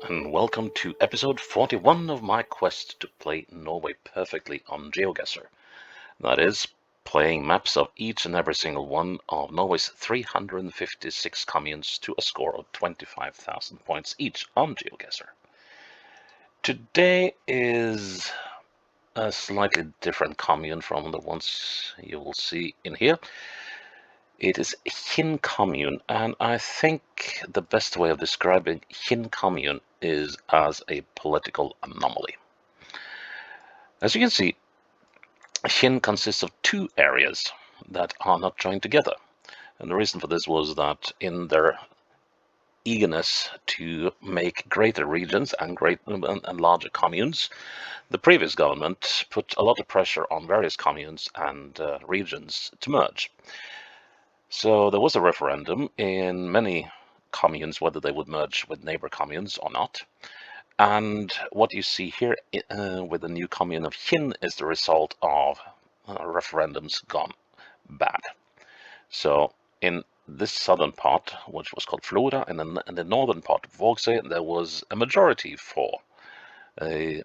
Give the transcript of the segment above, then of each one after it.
and welcome to episode 41 of my quest to play Norway perfectly on Geoguessr. That is, playing maps of each and every single one of Norway's 356 communes to a score of 25,000 points each on Geoguessr. Today is a slightly different commune from the ones you will see in here. It is Kinn commune, and I think the best way of describing Kinn commune is as a political anomaly. As you can see, Kinn consists of two areas that are not joined together. And the reason for this was that in their eagerness to make greater regions and larger communes, the previous government put a lot of pressure on various communes and regions to merge. So there was a referendum in many communes whether they would merge with neighbor communes or not. And what you see here with the new commune of Kinn is the result of referendums gone bad. So in this southern part, which was called Flora, and in the northern part of Vågsøy, there was a majority for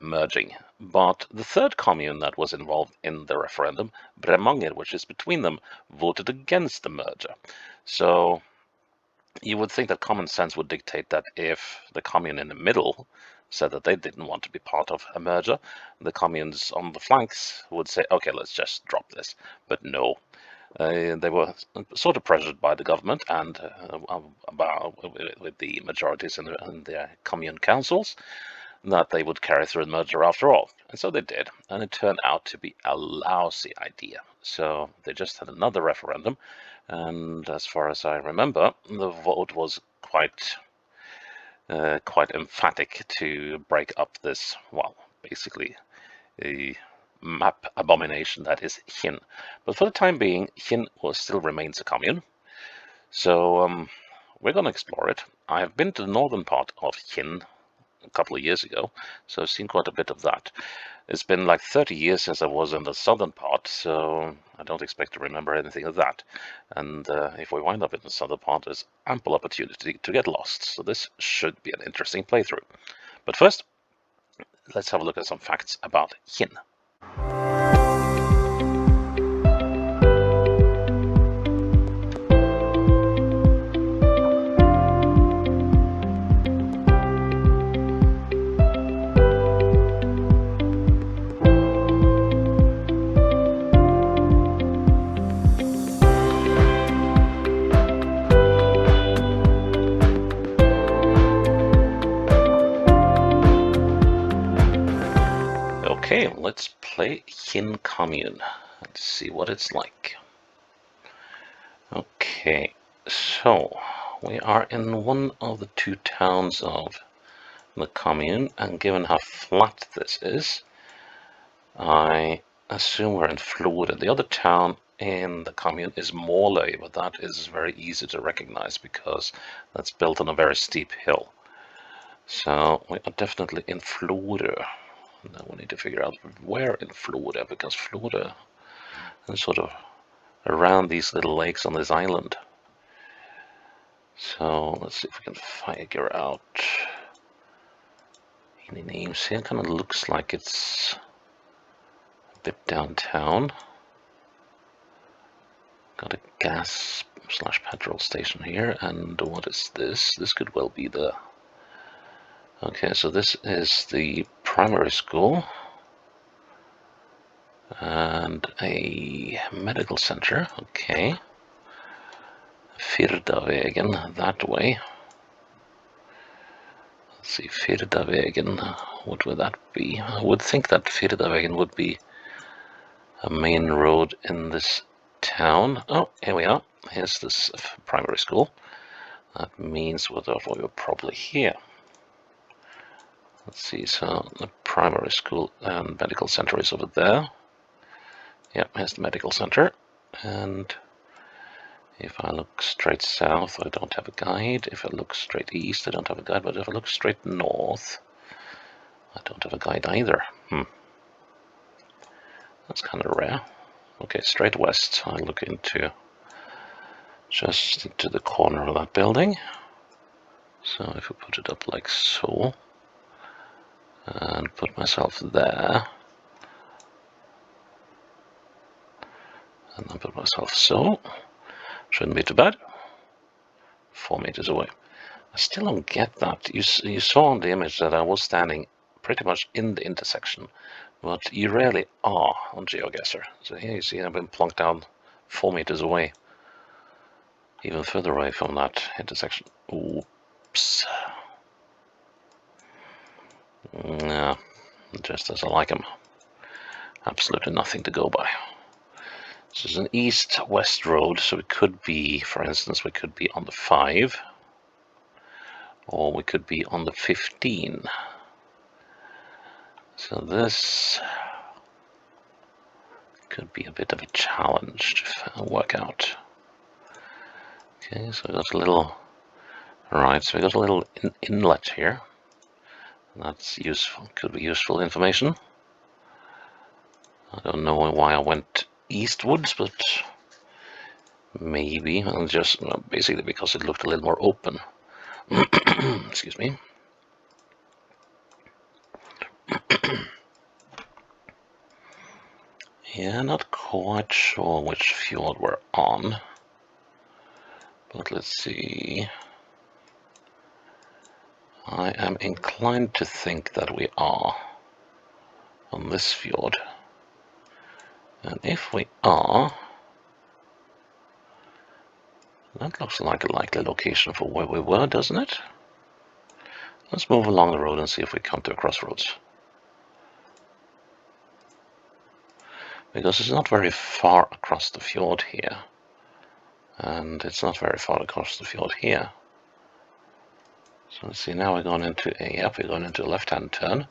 merging. But the third commune that was involved in the referendum, Bremanger, which is between them, voted against the merger. So you would think that common sense would dictate that if the commune in the middle said that they didn't want to be part of a merger, the communes on the flanks would say, okay, let's just drop this. But no. They were sort of pressured by the government and with the majorities in the commune councils that they would carry through the merger after all. And so they did, and it turned out to be a lousy idea. So they just had another referendum, and as far as I remember, the vote was quite emphatic to break up this, well, basically a map abomination that is Kinn. But for the time being, Kinn still remains a commune. So we're going to explore it. I have been to the northern part of Kinn a couple of years ago, so I've seen quite a bit of that. It's been like 30 years since I was in the southern part, so I don't expect to remember anything of that. And if we wind up in the southern part, there's ample opportunity to get lost, so this should be an interesting playthrough. But first, let's have a look at some facts about Kinn. Okay, let's play Kinn commune. Let's see what it's like. Okay, so we are in one of the two towns of the commune, and given how flat this is, I assume we're in Flora. The other town in the commune is Måløy, but that is very easy to recognize because that's built on a very steep hill. So we are definitely in Flora. Now we need to figure out where in Flora, because Flora is sort of around these little lakes on this island. So let's see if we can figure out any names here. It kind of looks like it's a bit downtown. Got a gas/petrol station here, and what is this? This could well be the... Okay, so this is the primary school and a medical center. Okay. Firdavegen, that way. Let's see, Firdavegen, what would that be? I would think that Firdavegen would be a main road in this town. Oh, here we are. Here's this primary school. That means we're probably here. Let's see, so the primary school and medical center is over there. Yep, here's the medical center. And if I look straight south, I don't have a guide. If I look straight east, I don't have a guide. But if I look straight north, I don't have a guide either. That's kind of rare. Okay, straight west, I look just into the corner of that building. So if we put it up like so, and put myself there, and then put myself so, shouldn't be too bad. 4 meters away. I still don't get that. You saw on the image that I was standing pretty much in the intersection, but you rarely are on Geoguessr. So here you see I've been plunked down 4 meters away, even further away from that intersection. Oops. Yeah, just as I like them. Absolutely nothing to go by. This is an east-west road, so we could be, for instance, we could be on the 5, or we could be on the 15. So this could be a bit of a challenge to work out. Okay, so we got a little, right, so we got a little inlet here. That's useful, could be useful information. I don't know why I went eastwards, but maybe, and just basically because it looked a little more open. Excuse me. Yeah, not quite sure which fjord we're on, but let's see. I am inclined to think that we are on this fjord, and if we are, that looks like a likely location for where we were, doesn't it? Let's move along the road and see if we come to a crossroads. Because it's not very far across the fjord here. And it's not very far across the fjord here. So let's see, now we're going into a left-hand turn.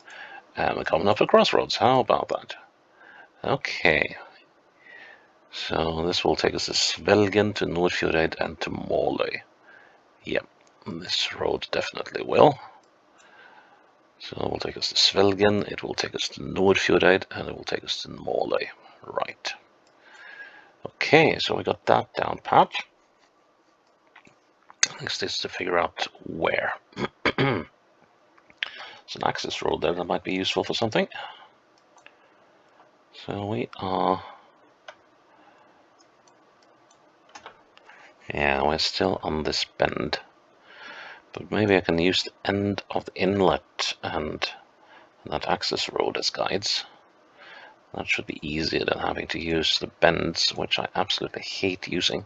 And we're coming up a crossroads. How about that? Okay. So this will take us to Svelgen, to Nordfjordeid, and to Måløy. Yep, this road definitely will. So it will take us to Svelgen, it will take us to Nordfjordeid, and it will take us to Måløy. Right. Okay, so we got that down pat. Next is to figure out where. There's an access road there that might be useful for something. So we are... Yeah, we're still on this bend. But maybe I can use the end of the inlet and that access road as guides. That should be easier than having to use the bends, which I absolutely hate using.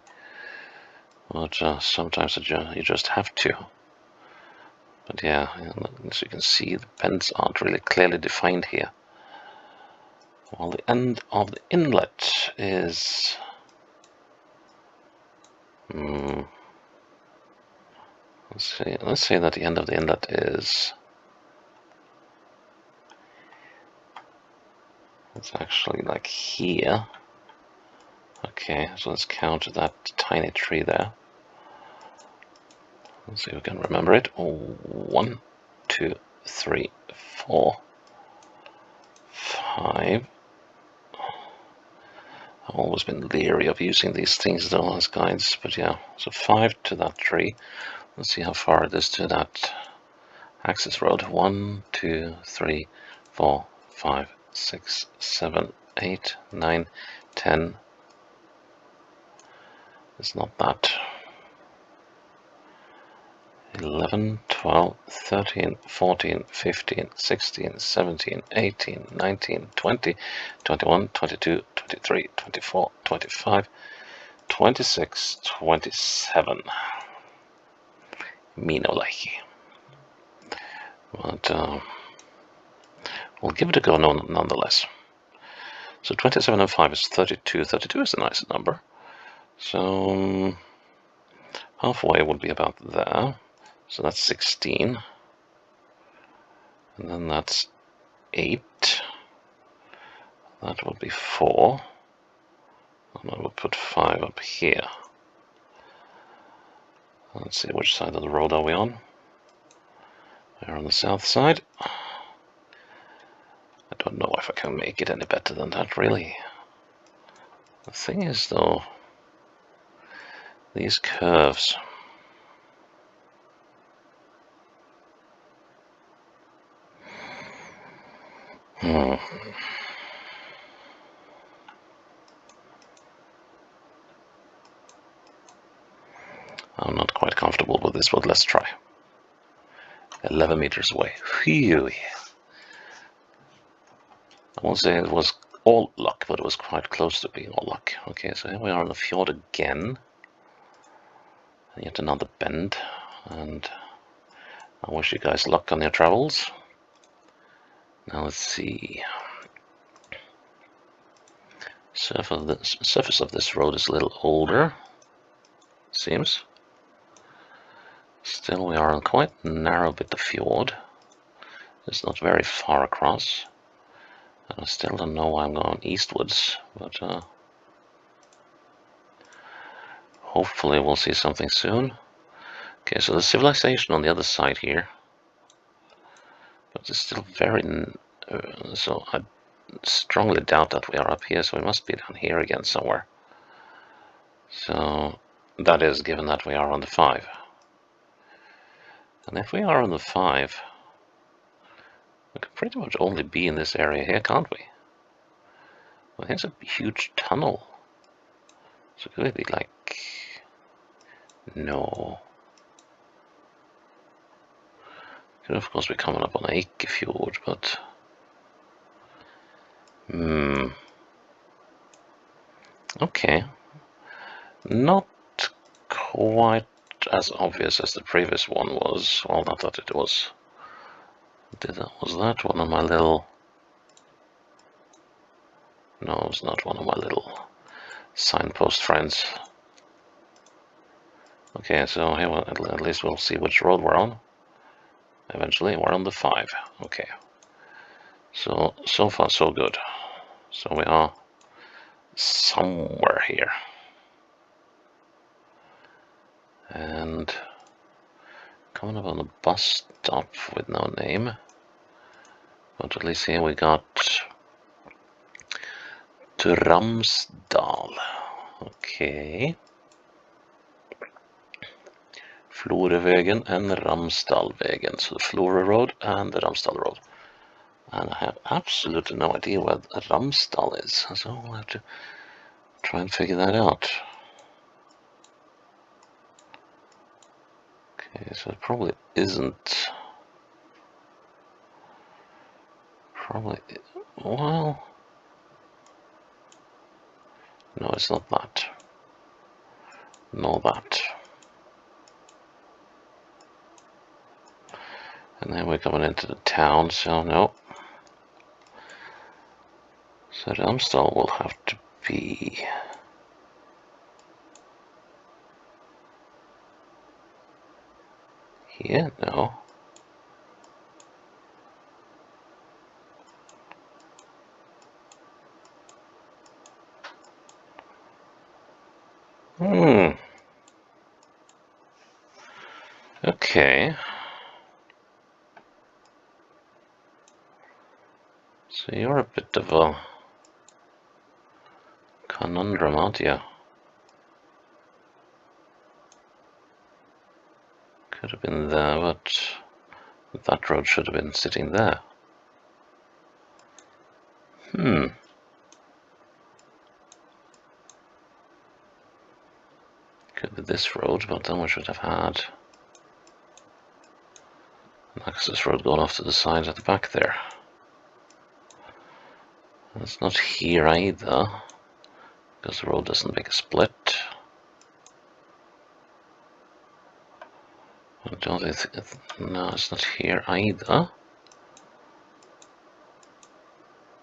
But sometimes you just have to. But yeah, as you can see, the bends aren't really clearly defined here. While the end of the inlet is... Let's say that the end of the inlet is... It's actually like here. Okay, so let's count that tiny tree there. Let's see if we can remember it. 1, 2, 3, 4, 5. I've always been leery of using these things though as guides, but yeah, so 5 to that tree. Let's see how far it is to that access road. 1, 2, 3, 4, 5, 6, 7, 8, 9, 10. It's not that. 11, 12, 13, 14, 15, 16, 17, 18, 19, 20, 21, 22, 23, 24, 25, 26, 27. Minolaihi. But we'll give it a go nonetheless. So 27 and 5 is 32. 32 is a nice number. So halfway would be about there. So that's 16. And then that's 8. That would be 4. And I will put 5 up here. Let's see, which side of the road are we on? We're on the south side. I don't know if I can make it any better than that, really. The thing is, though, these curves... Hmm. I'm not quite comfortable with this, but let's try. 11 meters away. Phew. I won't say it was all luck, but it was quite close to being all luck. Okay, so here we are in the fjord again. And yet another bend. And I wish you guys luck on your travels. Now let's see. Surface of this road is a little older, seems. Still, we are on quite a narrow bit of fjord. It's not very far across. And I still don't know why I'm going eastwards, but hopefully we'll see something soon. Okay, so the civilization on the other side here, but it's still very... so I strongly doubt that we are up here, so we must be down here again somewhere. So that is given that we are on the 5. And if we are on the 5, we could pretty much only be in this area here, can't we? Well, here's a huge tunnel. So could it be like... No. Could of course be coming up on Eikefjord, but... Okay. Not quite as obvious as the previous one was. Well, not that it was. Was that one of my little... No, it was not one of my little signpost friends. Okay, so here at least we'll see which road we're on. Eventually, we're on the 5. Okay. So far so good. So we are somewhere here. And coming up on the bus stop with no name. But at least here we got to Ramsdal. Okay. Florevägen and Ramsdalvägen. So the Flore Road and the Ramsdal Road. And I have absolutely no idea where Ramsdal is. So we'll have to try and figure that out. Okay, so it probably isn't. Probably, well, no, it's not that. No, that. And then we're coming into the town, so no. So Ramsdal will have to be... Here? No. Okay. So you're a bit of a conundrum, aren't you? Could have been there, but that road should have been sitting there. Could be this road, but then we should have had an access road going off to the side at the back there. And it's not here either, because the road doesn't make a split. I don't think no, it's not here either.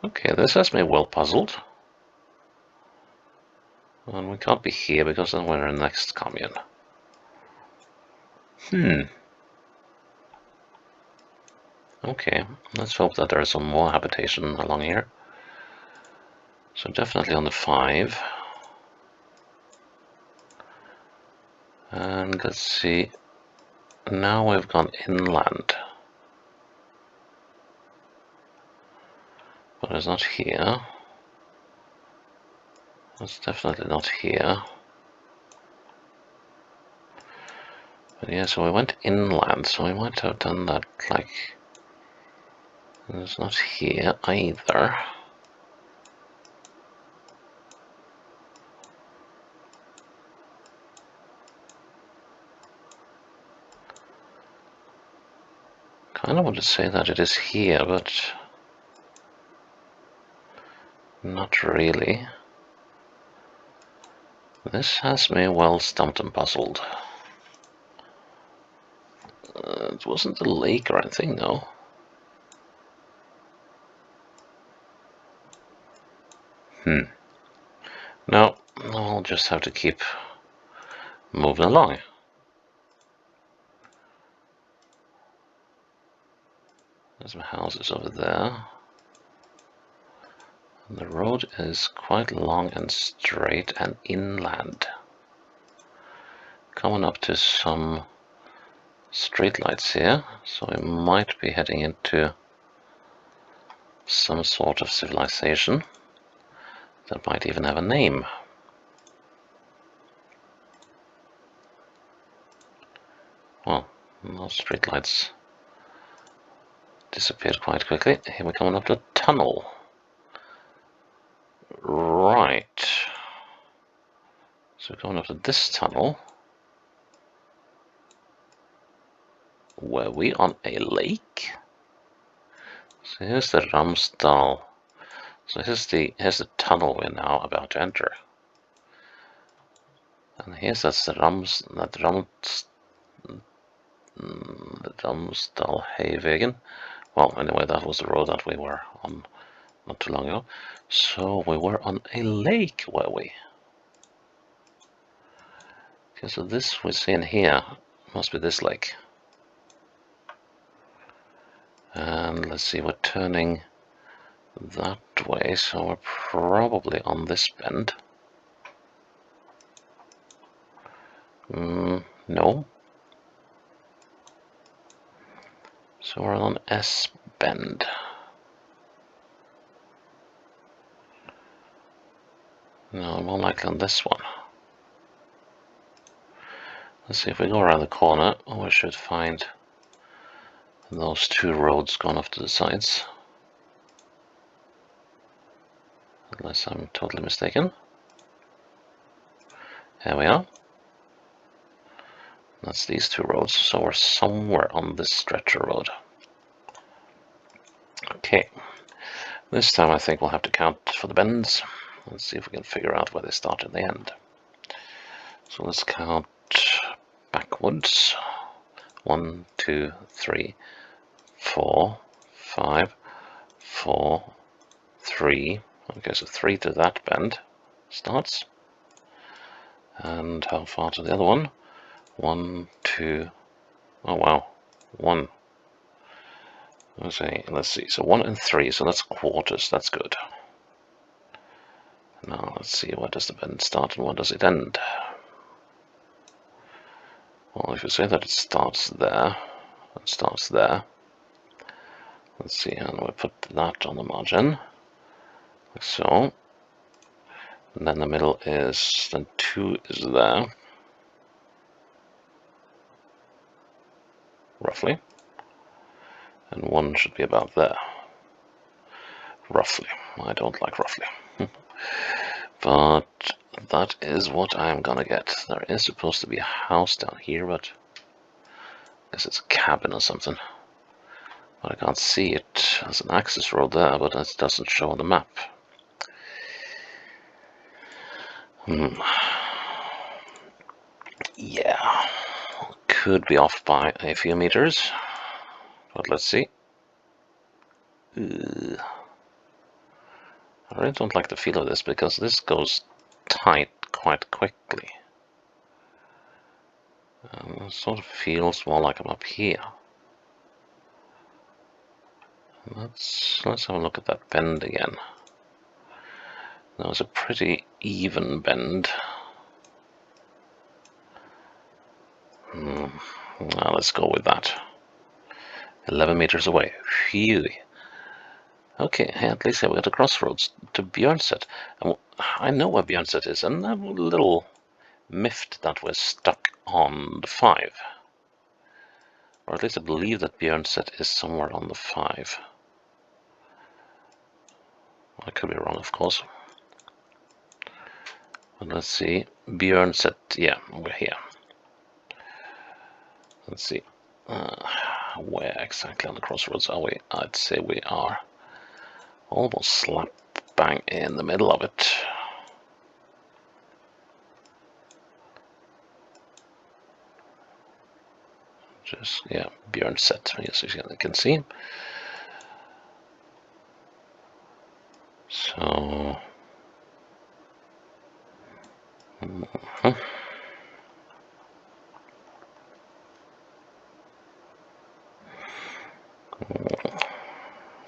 Okay, this has me well puzzled. And we can't be here because then we're in the next commune. Okay, let's hope that there is some more habitation along here. So definitely on the 5. And let's see. Now we've gone inland. But it's not here. It's definitely not here. But yeah, so we went inland, so we might have done that like It's not here either. Kind of want to say that it is here, but not really. This has me well stumped and puzzled. It wasn't a lake or anything, no. No, I'll just have to keep moving along. There's some houses over there. And the road is quite long and straight and inland. Coming up to some streetlights here, so we might be heading into some sort of civilization that might even have a name. Well, those streetlights disappeared quite quickly. Here we're coming up to a tunnel. Right. So we're going up to this tunnel. Were we on a lake? So here's the Ramsdal. So here's the tunnel we're now about to enter. And here's the Ramsdalshavegen. Well, anyway, that was the road that we were on not too long ago. So we were on a lake, were we? Okay, so this we're seeing here must be this lake. And let's see, we're turning that way, so we're probably on this bend. No. So we're on S bend. No, more likely on this one. Let's see, if we go around the corner, we should find those two roads going off to the sides. Unless I'm totally mistaken. Here we are. That's these two roads, so we're somewhere on this stretch of road. Okay, this time I think we'll have to count for the bends. Let's see if we can figure out where they start and they end. So let's count backwards. 1, 2, 3, 4, 5, 4, 3. Okay, so 3 to that bend starts. And how far to the other one? 1, 2, oh wow, 1. Let's see, so 1 and 3, so that's quarters, that's good. Now let's see, where does the bend start and where does it end? Well, if you say that it starts there, it starts there. Let's see, and we put that on the margin, like so. And then the middle is, then 2 is there, roughly. And 1 should be about there. Roughly. I don't like roughly. But that is what I'm gonna get. There is supposed to be a house down here, but I guess it's a cabin or something. But I can't see it. There's an access road there, but it doesn't show on the map. Yeah. Could be off by a few meters. But let's see. I really don't like the feel of this because this goes tight quite quickly. It sort of feels more like I'm up here. Let's have a look at that bend again. That was a pretty even bend. Now let's go with that. 11 meters away. Phew. Okay, at least we got a crossroads to Björnset. And I know where Björnset is, and I'm a little miffed that we're stuck on the 5. Or at least I believe that Björnset is somewhere on the 5. I could be wrong, of course. But let's see. Björn said, yeah, we're here. Let's see. Where exactly on the crossroads are we? I'd say we are almost slap bang in the middle of it. Just, yeah, Björn set, yes, you can see. So,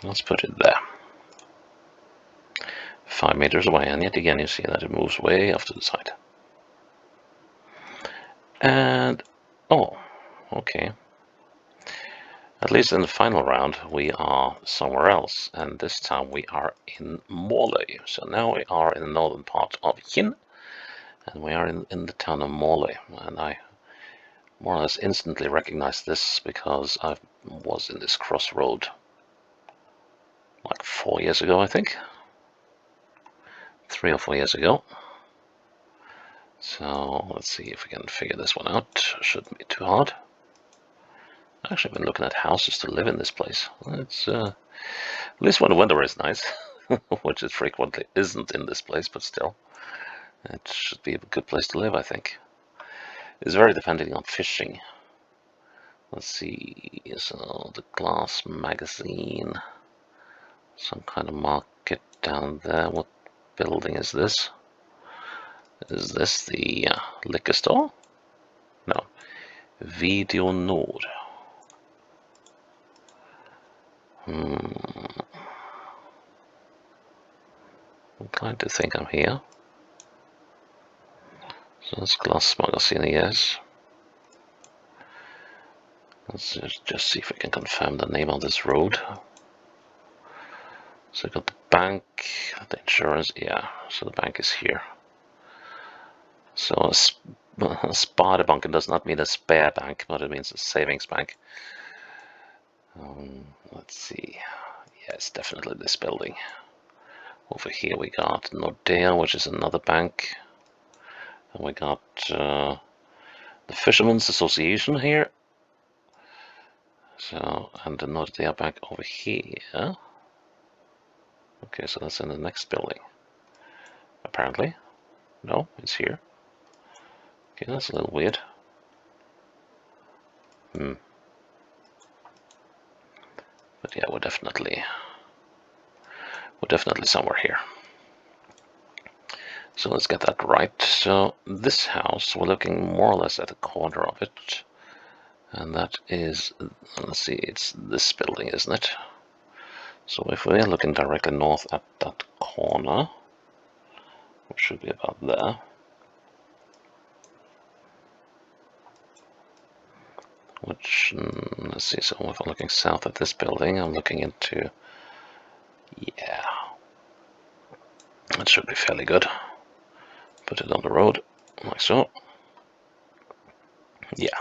let's put it there. 5 meters away, and yet again you see that it moves way off to the side. And, oh, okay. At least in the final round, we are somewhere else, and this time we are in Norway. So now we are in the northern part of Kinn, and we are in the town of Norway. And I more or less instantly recognized this because I was in this crossroad like 4 years ago, I think. 3 or 4 years ago. So let's see if we can figure this one out. Shouldn't be too hard. I've actually been looking at houses to live in this place. It's at least when the weather is nice, which it frequently isn't in this place, but still, it should be a good place to live, I think. It's very depending on fishing. Let's see, so the glass magazine, some kind of market down there. What building is this? Is this the liquor store? No, Video Nord. I'm inclined to think I'm here. So that's glass magazine, yes. Let's just see if we can confirm the name on this road. So we got the bank, the insurance, yeah, so the bank is here. So a sparebank does not mean a spare bank, but it means a savings bank. Let's see, yeah, it's definitely this building. Over here we got Nordea, which is another bank. And we got the Fishermen's Association here. So, and the Nordea Bank over here. Okay, so that's in the next building. Apparently. No, it's here. Okay, that's a little weird. But yeah, we're definitely somewhere here. So let's get that right. So this house, we're looking more or less at the corner of it. And that is, let's see, it's this building, isn't it? So if we're looking directly north at that corner, which should be about there. Which, let's see, so if I'm looking south at this building, I'm looking into, yeah, that should be fairly good. Put it on the road, like so. Yeah.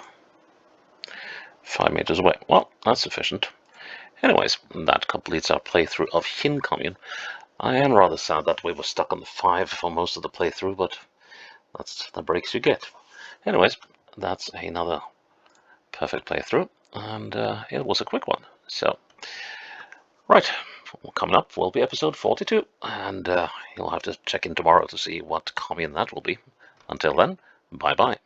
5 meters away. Well, that's sufficient. Anyways, that completes our playthrough of Kinn Commune. I am rather sad that we were stuck on the 5 for most of the playthrough, but that's the breaks you get. Anyways, that's another perfect playthrough, and it was a quick one. So, right, coming up will be episode 42, and you'll have to check in tomorrow to see what commune that will be. Until then, bye-bye.